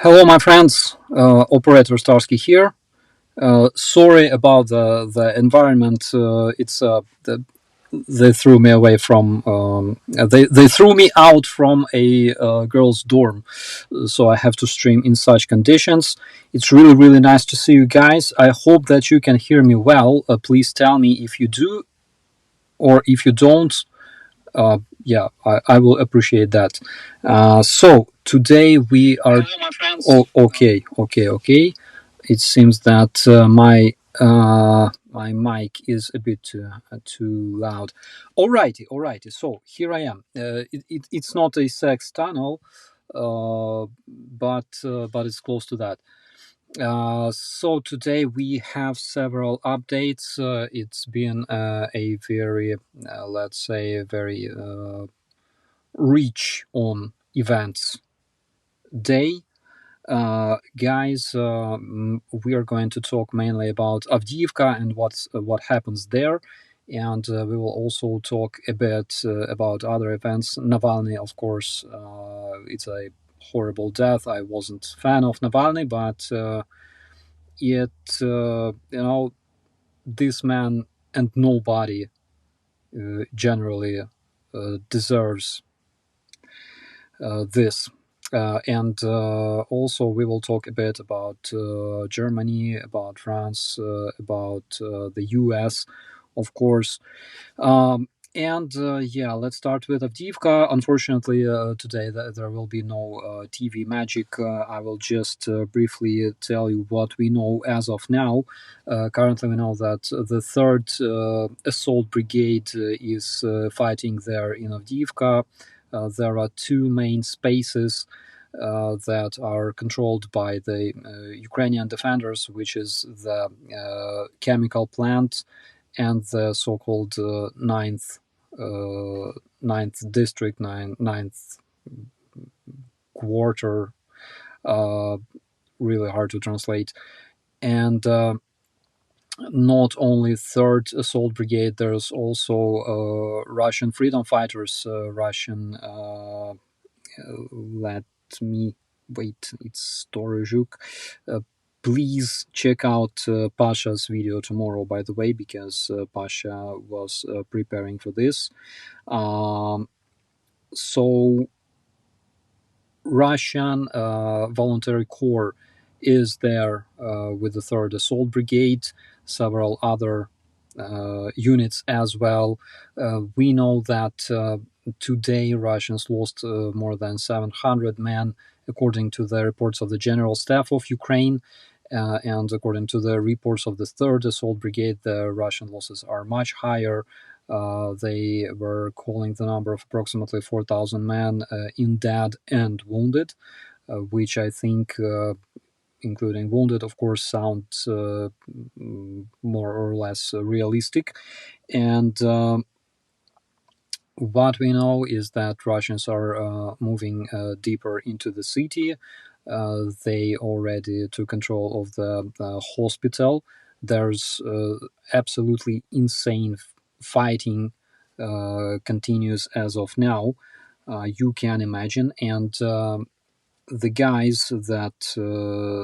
Hello, my friends. Operator Starsky here. Sorry about the environment. They threw me away from. They threw me out from a girls' dorm, so I have to stream in such conditions. It's really nice to see you guys. I hope that you can hear me well. Please tell me if you do, or if you don't. Yeah, I will appreciate that. So today we are. Hello, my friends. Oh, okay. It seems that my mic is a bit too loud. Alrighty. So here I am. It's not a sex tunnel, but it's close to that. So today we have several updates. It's been a very, let's say, very rich on events day. Guys, we are going to talk mainly about Avdiyivka and what happens there, and we will also talk a bit about other events. Navalny, of course, it's a horrible death. I wasn't a fan of Navalny, but this man and nobody generally deserves this. And also, we will talk a bit about Germany, about France, about the US, of course. Yeah, let's start with Avdiyivka. Unfortunately, today there will be no TV magic. I will just briefly tell you what we know as of now. Currently, we know that the 3rd Assault Brigade is fighting there in Avdiyivka. There are two main spaces that are controlled by the Ukrainian defenders, which is the chemical plant and the so-called ninth district, ninth quarter. Really hard to translate. And not only 3rd Assault Brigade, there's also Russian freedom fighters, Russian. Let me wait. It's Storozhuk. Please check out Pasha's video tomorrow, by the way, because Pasha was preparing for this. So Russian voluntary corps is there with the 3rd Assault Brigade, several other units as well. We know that today Russians lost more than 700 men, according to the reports of the General Staff of Ukraine. And according to the reports of the 3rd Assault Brigade, the Russian losses are much higher. They were calling the number of approximately 4,000 men in dead and wounded, which I think, including wounded, of course, sounds more or less realistic. And what we know is that Russians are moving deeper into the city. They already took control of the hospital. There's absolutely insane fighting continues as of now. You can imagine. And the guys that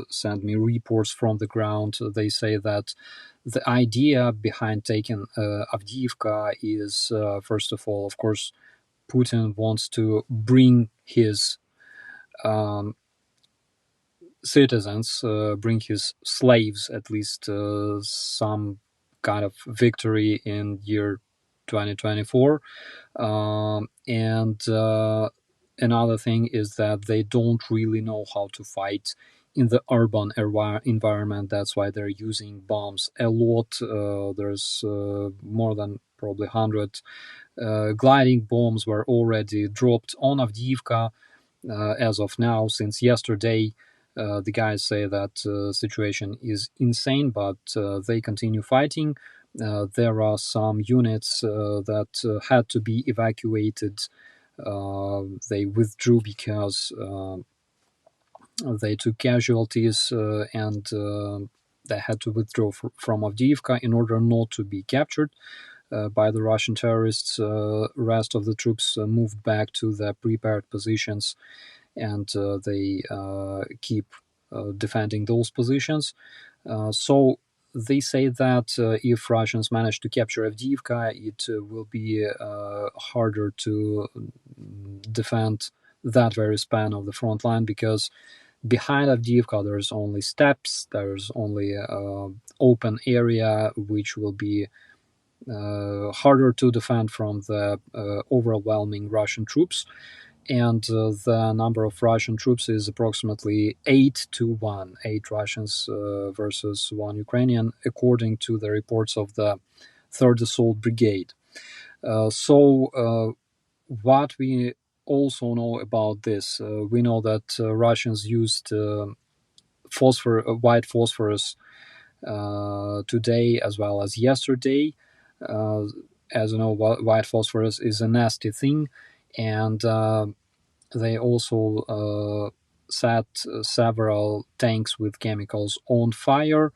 send me reports from the ground, they say that the idea behind taking Avdiivka is, first of all, of course, Putin wants to bring his citizens, bring his slaves, at least some kind of victory in year 2024. And another thing is that they don't really know how to fight in the urban environment. That's why they're using bombs a lot. There's more than probably 100 gliding bombs were already dropped on Avdiivka as of now. Since yesterday, the guys say that situation is insane, but they continue fighting. There are some units that had to be evacuated. They withdrew because they took casualties and they had to withdraw from Avdiivka in order not to be captured by the Russian terrorists. Rest of the troops moved back to their prepared positions. and they keep defending those positions. So they say that if Russians manage to capture Avdiyivka, it will be harder to defend that very span of the front line, because behind Avdiyivka there's only steppes, there's only open area, which will be harder to defend from the overwhelming Russian troops. And the number of Russian troops is approximately 8-1, 8 Russians versus 1 Ukrainian, according to the reports of the 3rd Assault Brigade. So what we also know about this, we know that Russians used white phosphorus today as well as yesterday. As you know, white phosphorus is a nasty thing, and they also set several tanks with chemicals on fire,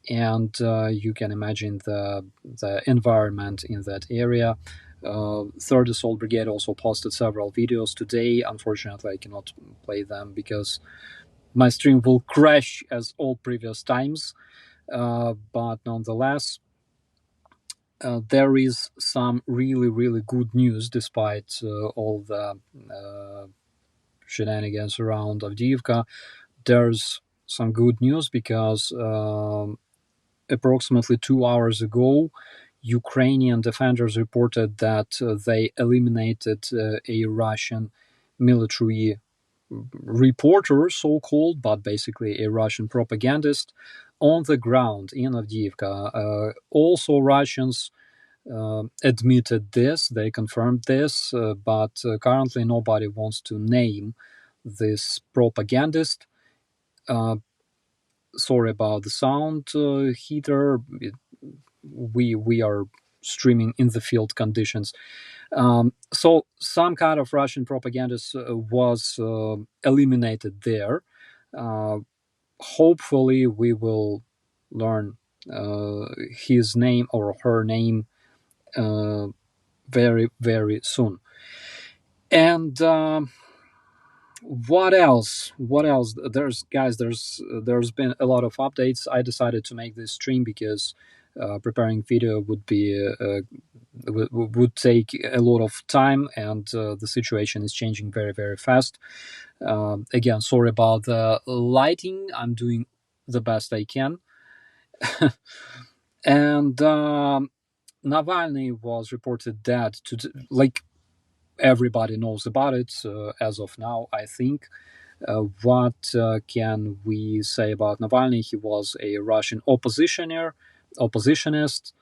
and you can imagine the environment in that area. 3rd Assault Brigade also posted several videos today. Unfortunately, I cannot play them because my stream will crash as all previous times. But nonetheless, there is some really, really good news despite all the shenanigans around Avdiyivka. There's some good news because approximately 2 hours ago, Ukrainian defenders reported that they eliminated a Russian military reporter, so-called, but basically a Russian propagandist, on the ground in Avdiivka. Also, Russians admitted this, they confirmed this, but currently nobody wants to name this propagandist. Sorry about the sound heater. We are streaming in the field conditions. So some kind of Russian propagandist was eliminated there. Hopefully we will learn his name or her name very, very soon. And what else? There's been a lot of updates. I decided to make this stream because preparing video would take a lot of time, and the situation is changing very, very fast. Again, sorry about the lighting. I'm doing the best I can. And Navalny was reported dead. Like, everybody knows about it as of now, I think. What can we say about Navalny? He was a Russian oppositionist.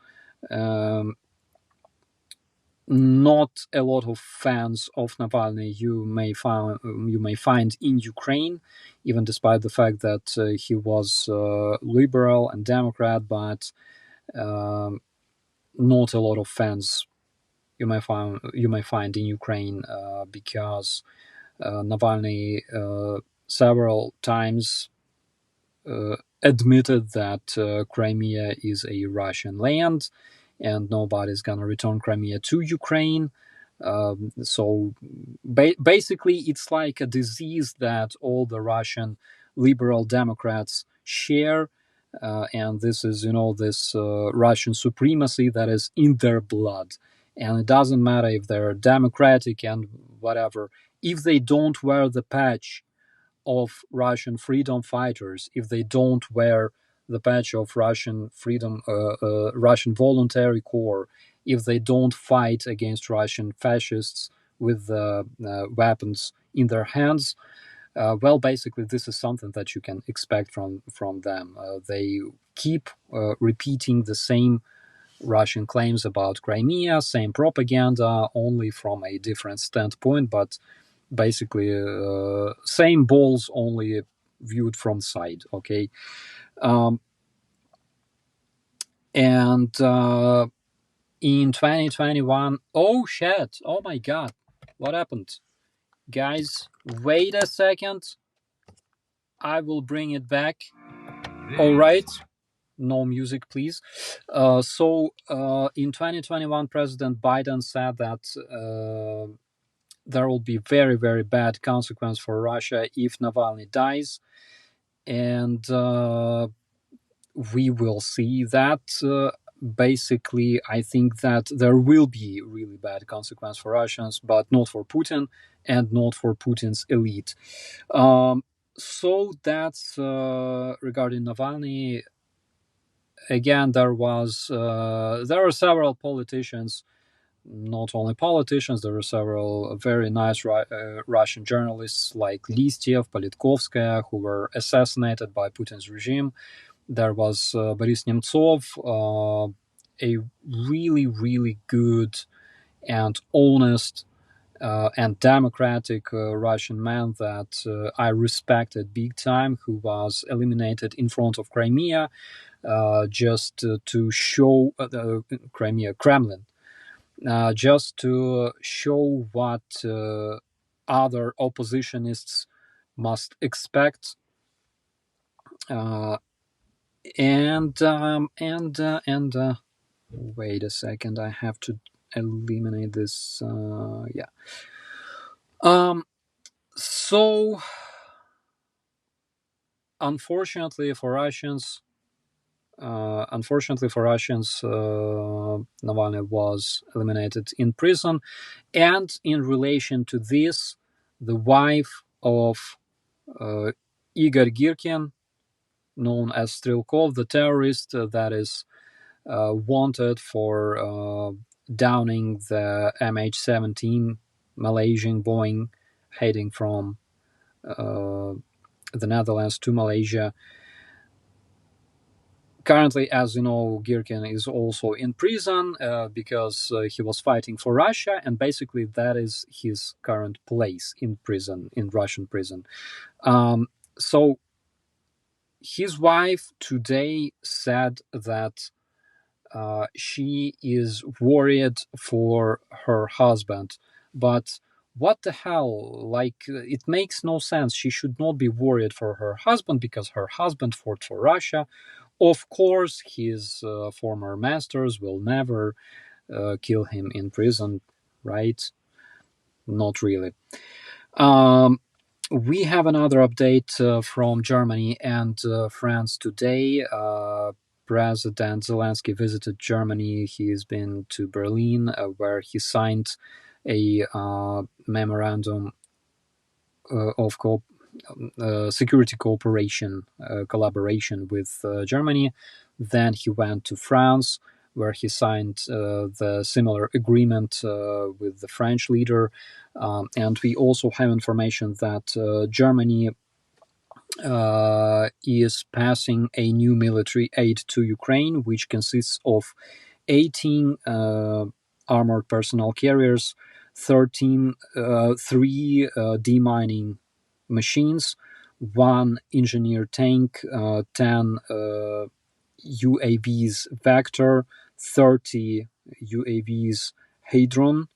Not a lot of fans of Navalny you may find in Ukraine, even despite the fact that he was liberal and Democrat, but not a lot of fans you may find in Ukraine because Navalny several times admitted that Crimea is a Russian land and nobody's gonna return Crimea to Ukraine. So basically, it's like a disease that all the Russian liberal Democrats share, and this is, this Russian supremacy that is in their blood. And it doesn't matter if they're democratic and whatever, if they don't wear the patch of Russian freedom fighters, if they don't wear the patch of Russian Russian voluntary corps, if they don't fight against Russian fascists with weapons in their hands, well, basically, this is something that you can expect from them. They keep repeating the same Russian claims about Crimea, same propaganda, only from a different standpoint, but basically same balls, only viewed from side. Okay. And in 2021, oh shit, oh my god, what happened? Guys, wait a second, I will bring it back. All right, no music, please. So in 2021, President Biden said that there will be very, very bad consequence for Russia if Navalny dies, and we will see that. Basically, I think that there will be really bad consequence for Russians, but not for Putin and not for Putin's elite. So that's regarding Navalny. Again, there are several politicians, not only politicians. There are several very nice Russian journalists like Listiev, Politkovskaya, who were assassinated by Putin's regime. There was Boris Nemtsov, a really, really good and honest and democratic Russian man that I respected big time, who was eliminated in front of Crimea just to show the Crimea Kremlin, just to show what other oppositionists must expect. And wait a second, I have to eliminate this. Yeah. So unfortunately for Russians, Navalny was eliminated in prison, and in relation to this, the wife of Igor Girkin, known as Strelkov, the terrorist that is wanted for downing the MH17 Malaysian Boeing heading from the Netherlands to Malaysia. Currently, as you know, Girkin is also in prison because he was fighting for Russia, and basically that is his current place in prison, in Russian prison. So his wife today said that she is worried for her husband, but what the hell? Like, it makes no sense. She should not be worried for her husband because her husband fought for Russia. Of course, his former masters will never kill him in prison, right? Not really. We have another update from Germany and France today. President Zelensky visited Germany. He's been to Berlin, where he signed a memorandum of security cooperation, collaboration with Germany. Then he went to France, where he signed the similar agreement with the French leader. And we also have information that Germany is passing a new military aid to Ukraine, which consists of 18 armored personnel carriers, 3 demining machines, 1 engineer tank, 10 UAVs Vector, 30 UAVs Hadron,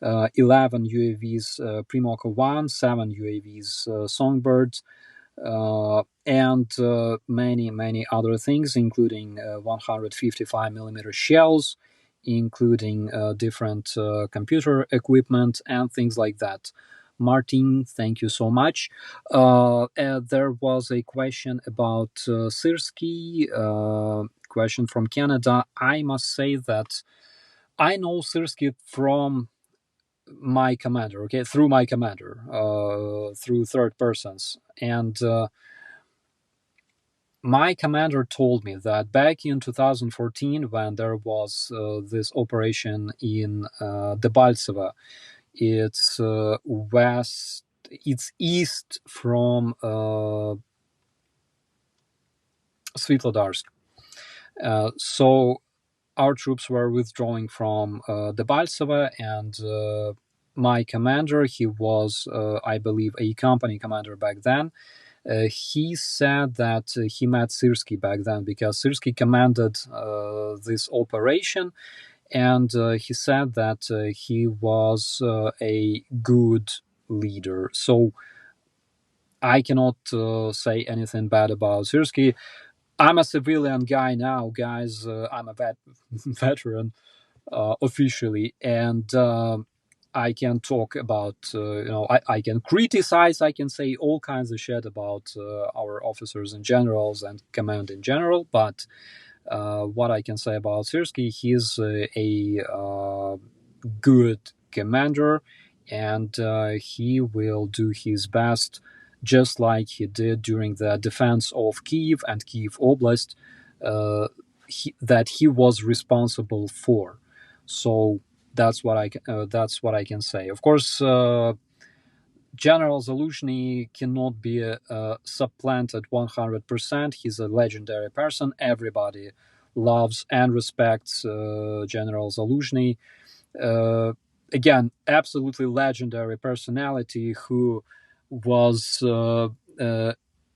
11 UAVs Primoka 1, 7 UAVs Songbird, and many, many other things, including 155 millimeter shells, including different computer equipment and things like that. Martin, thank you so much. There was a question about Starsky, question from Canada. I must say that I know Starsky from my commander, okay, through my commander, through third persons. And my commander told me that back in 2014, when there was this operation in Debaltseve, it's it's east from Svitlodarsk. So our troops were withdrawing from Debaltseve, and my commander, he was, I believe, a company commander back then. He said that he met Starsky back then because Starsky commanded this operation, and he said that he was a good leader. So I cannot say anything bad about Starsky. I'm a civilian guy now, guys. I'm a veteran officially, and I can talk about, I can criticize, I can say all kinds of shit about our officers and generals and command in general, but what I can say about Sirsky, he's a good commander, and he will do his best, just like he did during the defense of Kiev and Kiev Oblast, uh, that he was responsible for. So that's what I can say. Of course, General Zaluzhny cannot be supplanted 100%. He's a legendary person. Everybody loves and respects General Zaluzhny. Uh, Again, absolutely legendary personality who was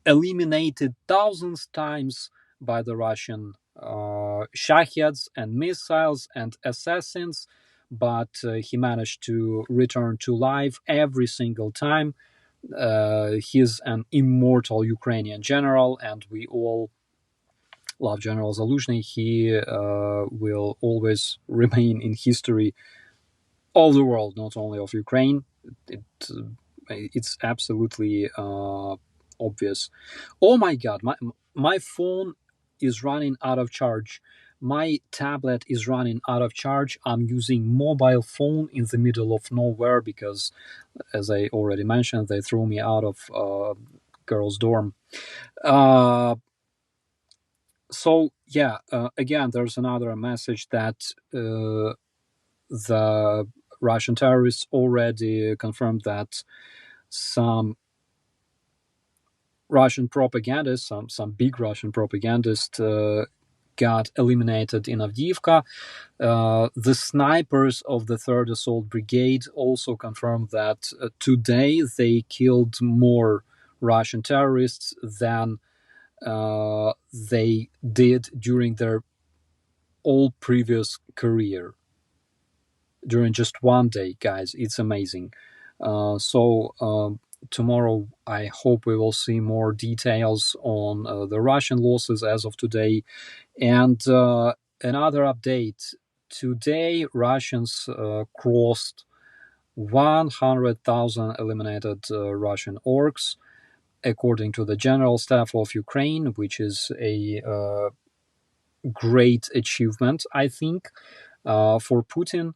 eliminated thousands times by the Russian Shaheds and missiles and assassins, but he managed to return to life every single time. He's an immortal Ukrainian general, and we all love General Zaluzhny. He will always remain in history of the world, not only of Ukraine. It, it's absolutely obvious. Oh my God, my phone is running out of charge. My tablet is running out of charge. I'm using mobile phone in the middle of nowhere because, as I already mentioned, they threw me out of girls' dorm. Uh, so yeah, again, there's another message that the Russian terrorists already confirmed that some Russian propagandists, some big Russian propagandists, got eliminated in Avdiyivka. The snipers of the Third Assault Brigade also confirmed that today they killed more Russian terrorists than they did during their all previous career. During just one day, guys, it's amazing. Tomorrow, I hope we will see more details on the Russian losses as of today. And another update: today, Russians crossed 100,000 eliminated Russian orcs, according to the General Staff of Ukraine, which is a great achievement, I think, for Putin.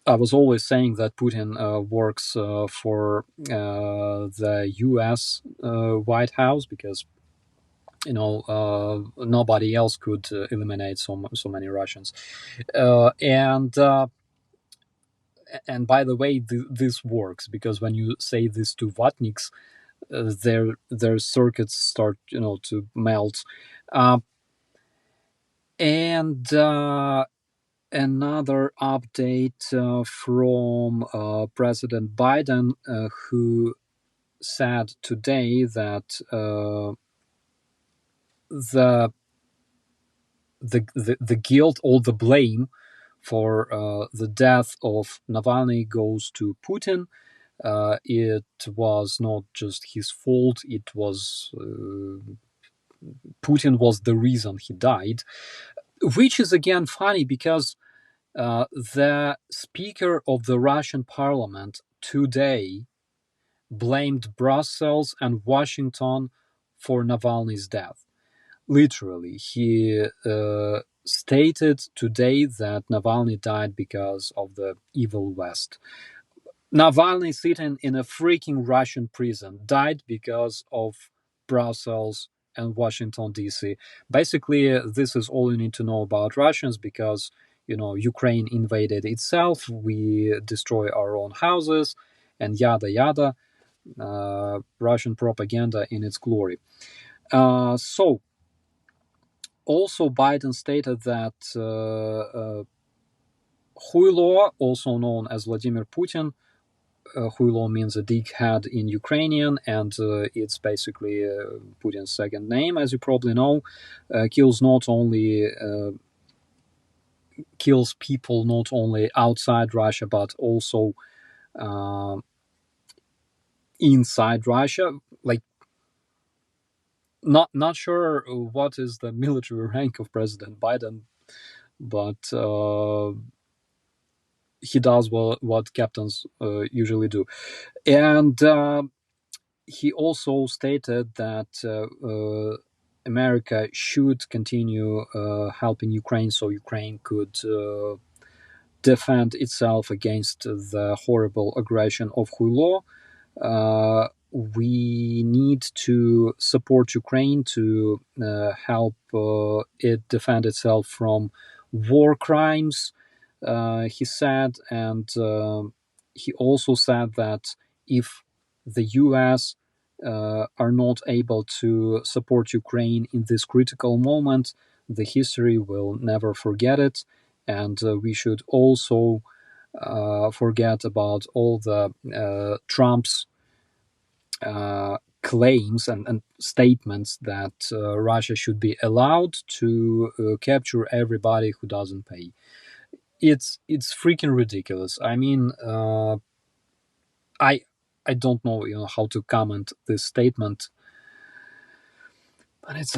I was always saying that Putin works for the U.S. White House because nobody else could eliminate so many Russians. And by the way, this works because when you say this to Vatniks, their circuits start to melt. Uh, and Another update from President Biden, who said today that the, the guilt or the blame for the death of Navalny goes to Putin. It was not just his fault. It was Putin was the reason he died, which is again funny because the Speaker of the Russian Parliament today blamed Brussels and Washington for Navalny's death. Literally, he stated today that Navalny died because of the evil West. Navalny, sitting in a freaking Russian prison, died because of Brussels and Washington, D.C. Basically, this is all you need to know about Russians because, Ukraine invaded itself, we destroy our own houses, and yada yada. Russian propaganda in its glory. So, also Biden stated that Huilo, also known as Vladimir Putin, Huilo means a dickhead in Ukrainian, and it's basically Putin's second name, as you probably know. Kills people not only outside Russia but also uh, inside Russia. Like, not sure what is the military rank of President Biden, but he does what captains usually do. And he also stated that America should continue helping Ukraine so Ukraine could defend itself against the horrible aggression of Huilo. We need to support Ukraine to help it defend itself from war crimes, he said. And he also said that if the US are not able to support Ukraine in this critical moment, the history will never forget it. And we should also forget about all the Trump's claims and statements that Russia should be allowed to capture everybody who doesn't pay. It's freaking ridiculous. I mean, I don't know, how to comment this statement, but it's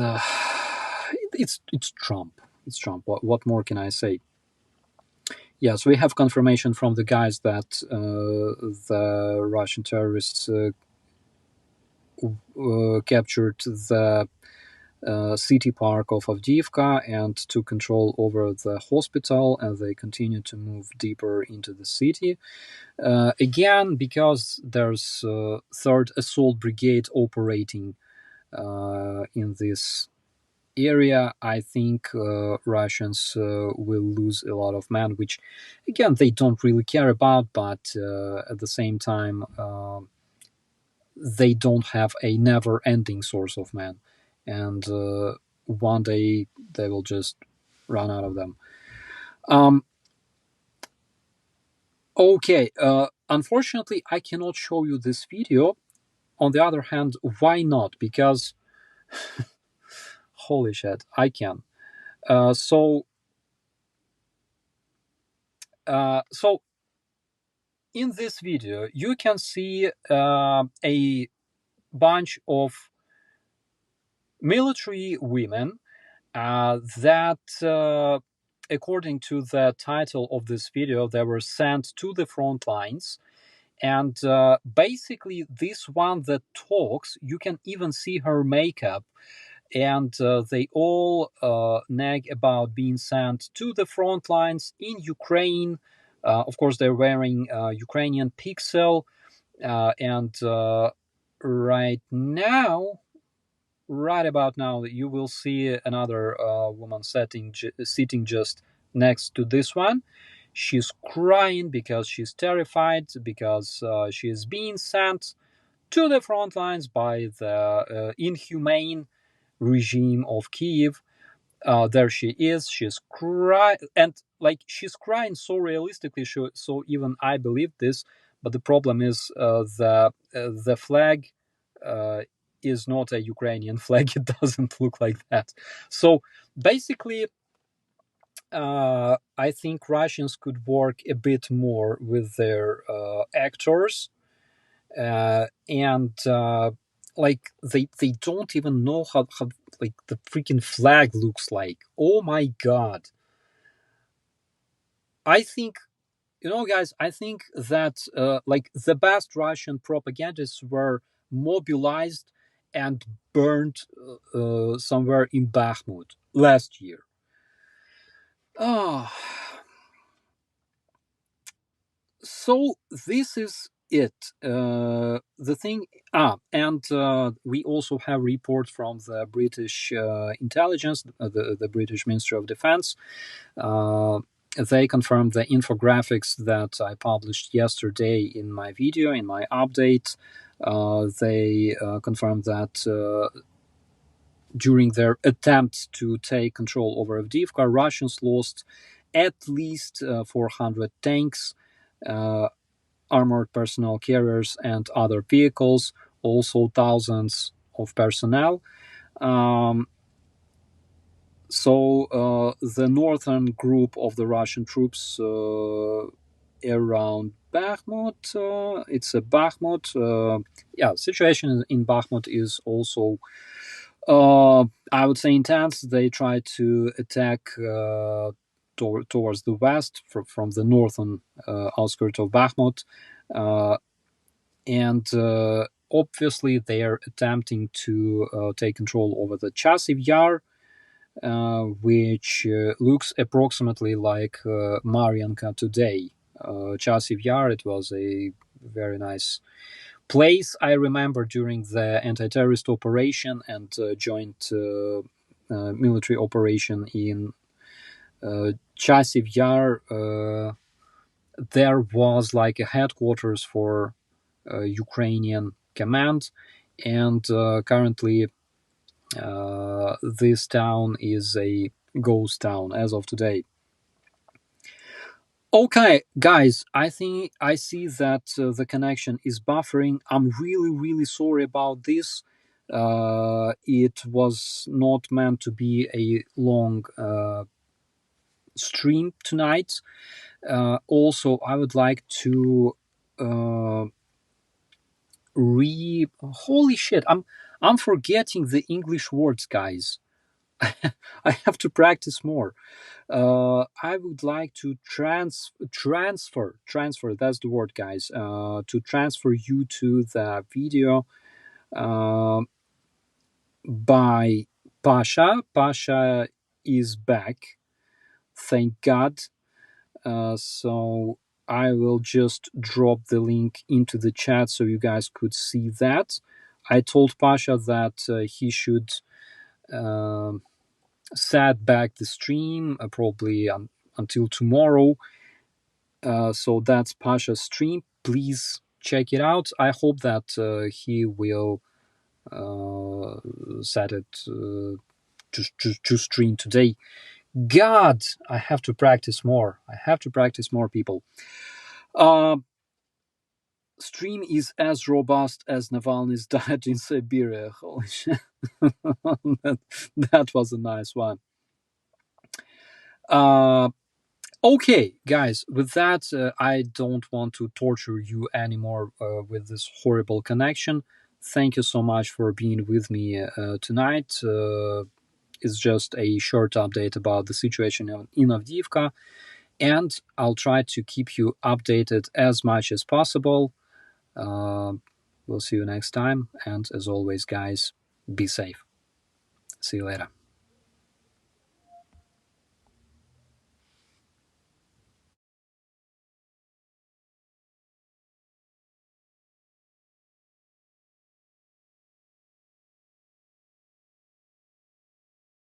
Trump. It's Trump. What more can I say? Yes, we have confirmation from the guys that the Russian terrorists captured the city park of Avdiyivka and took control over the hospital, and they continue to move deeper into the city. Again, because there's third assault brigade operating in this area, I think Russians will lose a lot of men, which again they don't really care about, but at the same time they don't have a never-ending source of men, and one day they will just run out of them. Okay, unfortunately I cannot show you this video. On the other hand, why not? Because holy shit, I can. So in this video, you can see a bunch of military women that, according to the title of this video, they were sent to the front lines. And basically, this one that talks, you can even see her makeup. And they all nag about being sent to the front lines in Ukraine. Of course, they're wearing Ukrainian pixel. And right now, right about now, you will see another woman sitting just next to this one. She's crying because she's terrified, because she is being sent to the front lines by the inhumane regime of Kiev. There she is. She's crying, and like she's crying so realistically, so even I believe this. But the problem is the flag is not a Ukrainian flag. It doesn't look like that. So basically, I think Russians could work a bit more with their actors, and like they don't even know how like the freaking flag looks like. Oh my god. I think, guys, I think that like the best Russian propagandists were mobilized and burned somewhere in Bakhmut last year. Oh, so this is it. The thing, and we also have report from the British intelligence, the British Ministry of Defense. They confirmed the infographics that I published yesterday in my video, in my update. They confirmed that during their attempt to take control over Avdiyivka, Russians lost at least 400 tanks, armored personnel carriers, and other vehicles, also thousands of personnel. So the northern group of the Russian troops around Bakhmut, it's a Bakhmut. Situation in Bakhmut is also, I would say, intense. They try to attack towards the west from the northern outskirts of Bakhmut. And obviously, they are attempting to take control over the Chasiv Yar, which looks approximately like Marianka today. Chasiv Yar, it was a very nice place, I remember, during the anti-terrorist operation and joint military operation in Chasiv Yar. There was like a headquarters for Ukrainian command, and currently this town is a ghost town as of today. Okay, guys, I think I see that the connection is buffering. I'm really, really sorry about this. It was not meant to be a long stream tonight. Also, I would like to holy shit, I'm forgetting the English words, guys. I have to practice more. I would like to transfer. That's the word, guys. To transfer you to the video by Pasha. Pasha is back, thank God. So I will just drop the link into the chat so you guys could see that. I told Pasha that he should set back the stream probably until tomorrow. So that's Pasha's stream. Please check it out. I hope that he will set it to stream today. God, I have to practice more. People. Stream is as robust as Navalny's diet in Siberia. Holy shit. that was a nice one. Okay, guys, with that, I don't want to torture you anymore with this horrible connection. Thank you so much for being with me tonight. It's just a short update about the situation in Avdiyivka, and I'll try to keep you updated as much as possible. We'll see you next time, and as always, guys, be safe. See you later.